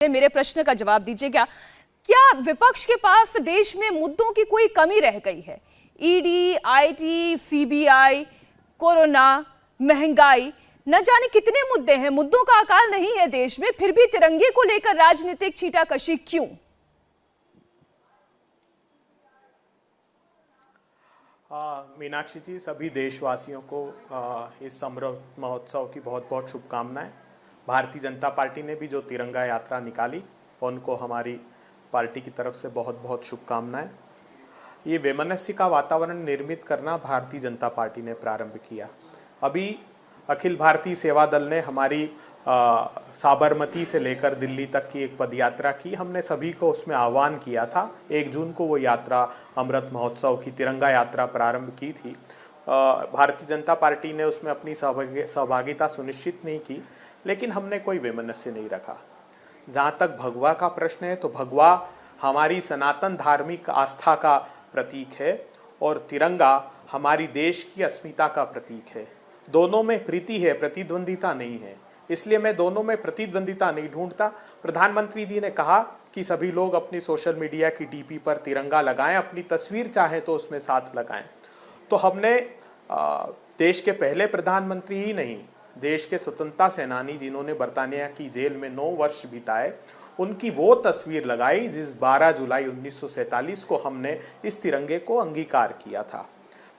मेरे प्रश्न का जवाब दीजिएगा। क्या विपक्ष के पास देश में मुद्दों की कोई कमी रह गई है? ईडी, आईटी, सीबीआई, कोरोना, महंगाई, न जाने कितने मुद्दे हैं। मुद्दों का अकाल नहीं है देश में, फिर भी तिरंगे को लेकर राजनीतिक छींटाकशी क्यों? मीनाक्षी जी, सभी देशवासियों को इस अमृत महोत्सव की बहुत बहुत शुभकामनाएं। भारतीय जनता पार्टी ने भी जो तिरंगा यात्रा निकाली, उनको हमारी पार्टी की तरफ से बहुत बहुत शुभकामनाएं। ये वैमनस्य का वातावरण निर्मित करना भारतीय जनता पार्टी ने प्रारंभ किया। अभी अखिल भारतीय सेवा दल ने हमारी साबरमती से लेकर दिल्ली तक की एक पदयात्रा की। हमने सभी को उसमें आह्वान किया था। 1 जून को वो यात्रा अमृत महोत्सव की तिरंगा यात्रा प्रारंभ की थी। भारतीय जनता पार्टी ने उसमें अपनी सहभागिता सुनिश्चित नहीं की, लेकिन हमने कोई वैमनस्य नहीं रखा। जहाँ तक भगवा का प्रश्न है, तो भगवा हमारी सनातन धार्मिक आस्था का प्रतीक है और तिरंगा हमारी देश की अस्मिता का प्रतीक है। दोनों में प्रीति है, प्रतिद्वंदिता नहीं है। इसलिए मैं दोनों में प्रतिद्वंदिता नहीं ढूंढता। प्रधानमंत्री जी ने कहा कि सभी लोग अपनी सोशल मीडिया की डीपी पर तिरंगा लगाएं, अपनी तस्वीर चाहे तो उसमें साथ लगाएं। तो हमने देश के पहले प्रधानमंत्री ही नहीं, देश के स्वतंत्रता सेनानी जिन्होंने बर्तानिया की जेल में 9 वर्ष बिताए, उनकी वो तस्वीर लगाई जिस 12 जुलाई 1947 को हमने इस तिरंगे को अंगीकार किया था।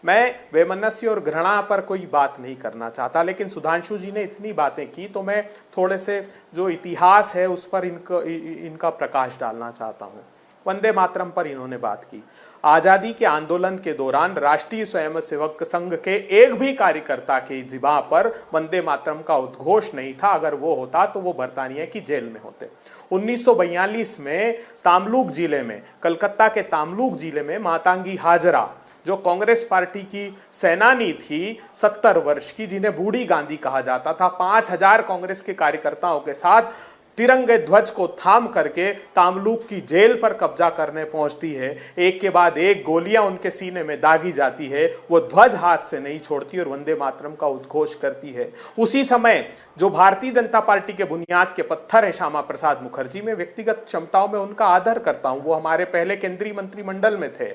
मैं वैमनस्य और घृणा पर कोई बात नहीं करना चाहता, लेकिन सुधांशु जी ने इतनी बातें की तो मैं थोड़े से जो इतिहास है उस पर इनका प्रकाश डालना चाहता हूँ। वंदे मातरम पर इन्होंने बात की। आजादी के आंदोलन के दौरान राष्ट्रीय स्वयंसेवक संघ के एक भी कार्यकर्ता की जिबा पर वंदे मातरम का उद्घोष नहीं था। अगर वो होता तो वो बर्तानिया की जेल में होते। 1942 में तामलुक जिले में, कलकत्ता के तामलुक जिले में मातंगी हाजरा, जो कांग्रेस पार्टी की सेनानी थी 70 वर्ष की, जिन्हें बूढ़ी गांधी कहा जाता था, 5000 कांग्रेस के कार्यकर्ताओं के साथ तिरंगे ध्वज को थाम करके तामलुक की जेल पर कब्जा करने पहुंचती है। एक के बाद एक गोलियां उनके सीने में दागी जाती है। वो ध्वज हाथ से नहीं छोड़ती और वंदे मातरम का उद्घोष करती है। उसी समय जो भारतीय जनता पार्टी के बुनियाद के पत्थर है श्यामा प्रसाद मुखर्जी, में व्यक्तिगत क्षमताओं में उनका आदर करता हूं। वो हमारे पहले केंद्रीय मंत्रिमंडल में थे,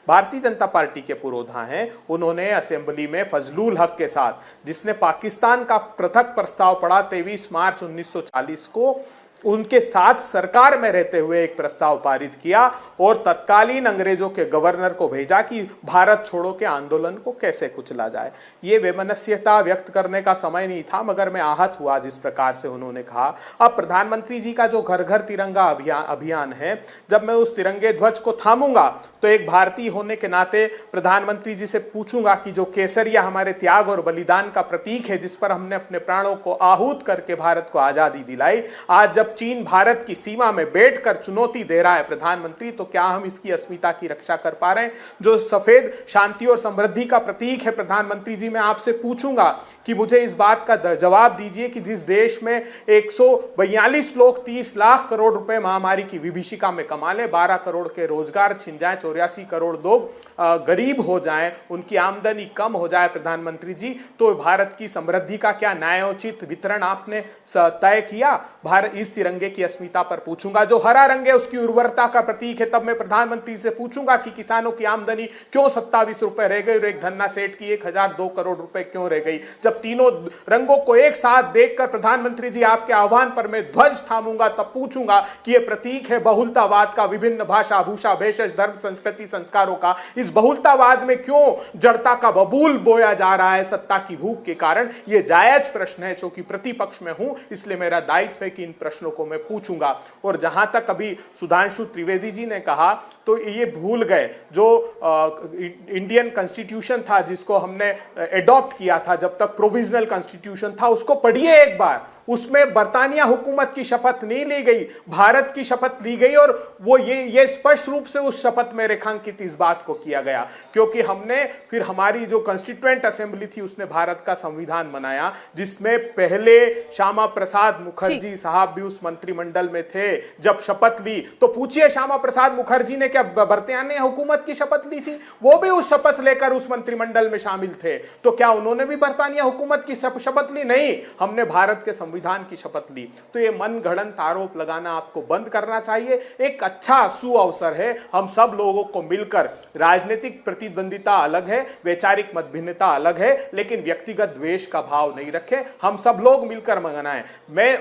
भारतीय जनता पार्टी के पुरोधा हैं। उन्होंने असेंबली में फजलुल हक के साथ, जिसने पाकिस्तान का पृथक प्रस्ताव पढ़ा 23 मार्च 1940 को, उनके साथ सरकार में रहते हुए एक प्रस्ताव पारित किया और तत्कालीन अंग्रेजों के गवर्नर को भेजा कि भारत छोड़ो के आंदोलन को कैसे कुचला जाए। ये वैमनस्यता व्यक्त करने का समय नहीं था, मगर मैं आहत हुआ जिस प्रकार से उन्होंने कहा। अब प्रधानमंत्री जी का जो घर घर तिरंगा अभियान है, जब मैं उस तिरंगे ध्वज को थामूंगा तो एक भारतीय होने के नाते प्रधानमंत्री जी से पूछूंगा कि जो केसरिया हमारे त्याग और बलिदान का प्रतीक है, जिस पर हमने अपने प्राणों को आहूत करके भारत को आजादी दिलाई, आज जब चीन भारत की सीमा में बैठकर चुनौती दे रहा है प्रधानमंत्री, तो क्या हम इसकी अस्मिता की रक्षा कर पा रहे हैं? जो सफेद शांति और समृद्धि का प्रतीक है प्रधानमंत्री जी, मैं आपसे पूछूंगा कि मुझे इस बात का जवाब दीजिए कि जिस देश में 142 लोग 30 लाख करोड़ रुपए महामारी की विभीषिका में कमा ले, 12 करोड़ के रोजगार छिन जाए, 84 करोड़ लोग गरीब हो जाएं, उनकी आमदनी कम हो जाए प्रधानमंत्री जी, तो भारत की समृद्धि का क्या न्यायोचित वितरण आपने तय किया? भारत इस तिरंगे की अस्मिता पर पूछूंगा। जो हरा रंग है उसकी उर्वरता का प्रतीक है। तब मैं प्रधानमंत्री से पूछूंगा कि किसानों की आमदनी क्यों 27 रुपए रह गई और एक धन्ना सेठ की 1002 करोड़ रुपए क्यों रह गई? जब तीनों रंगों को एक साथ देखकर प्रधानमंत्री जी आपके आह्वान पर मैं ध्वज थामूंगा, तब पूछूंगा कि यह प्रतीक है बहुलतावाद का, विभिन्न भाषा, भूषा, भेषज, धर्म, संस्कृति, संस्कारों का। इस बहुलतावाद में क्यों जड़ता का बबूल बोया जा रहा है सत्ता की भूख के कारण? यह जायज प्रश्न है। चूंकि प्रतिपक्ष में हूं, इसलिए मेरा दायित्व है कि इन प्रश्नों को मैं पूछूंगा। और जहां तक अभी सुधांशु त्रिवेदी जी ने कहा, तो ये भूल गए जो इंडियन कॉन्स्टिट्यूशन था जिसको हमने एडॉप्ट किया था, जब तक प्रोविजनल कॉन्स्टिट्यूशन था, उसको पढ़िए एक बार। उसमें बर्तानिया हुकूमत की शपथ नहीं ली गई, भारत की शपथ ली गई। और वो ये स्पष्ट रूप से उस शपथ में रेखांकित इस बात को किया गया, क्योंकि हमने फिर हमारी जो कॉन्स्टिट्यूएंट असेंबली थी उसने भारत का संविधान बनाया, जिसमें पहले श्यामा प्रसाद मुखर्जी साहब भी उस मंत्रिमंडल में थे। जब शपथ ली तो पूछिए, श्यामा प्रसाद मुखर्जी ने क्या बर्तानिया हुकूमत की शपथ ली थी? वो भी उस शपथ लेकर उस मंत्रिमंडल में शामिल थे। तो क्या उन्होंने भी बर्तानिया हुकूमत की शपथ ली, नहीं, हमने भारत के संविधान की शपथ ली। तो ये मनगढ़ंत आरोप लगाना आपको बंद करना चाहिए। एक अच्छा सुअवसर है, हम सब लोगों को मिलकर, राजनीतिक प्रतिद्वंदिता अलग है, वैचारिक मतभिन्नता अलग है, लेकिन व्यक्तिगत द्वेष का भाव नहीं रखें, हम सब लोग मिलकर मनाएं। मैं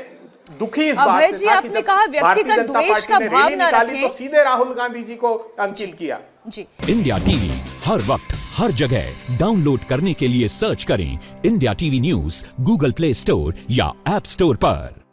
दुखी इस बात से था कि जब भारतीय जनता पार्टी ने रैली निकाली तो सीधे राहुल गांधी जी को अंकित किया। जी। इंडिया टीवी हर वक्त हर जगह डाउनलोड करने के लिए सर्च करें India TV news Google play store या ऐप स्टोर पर।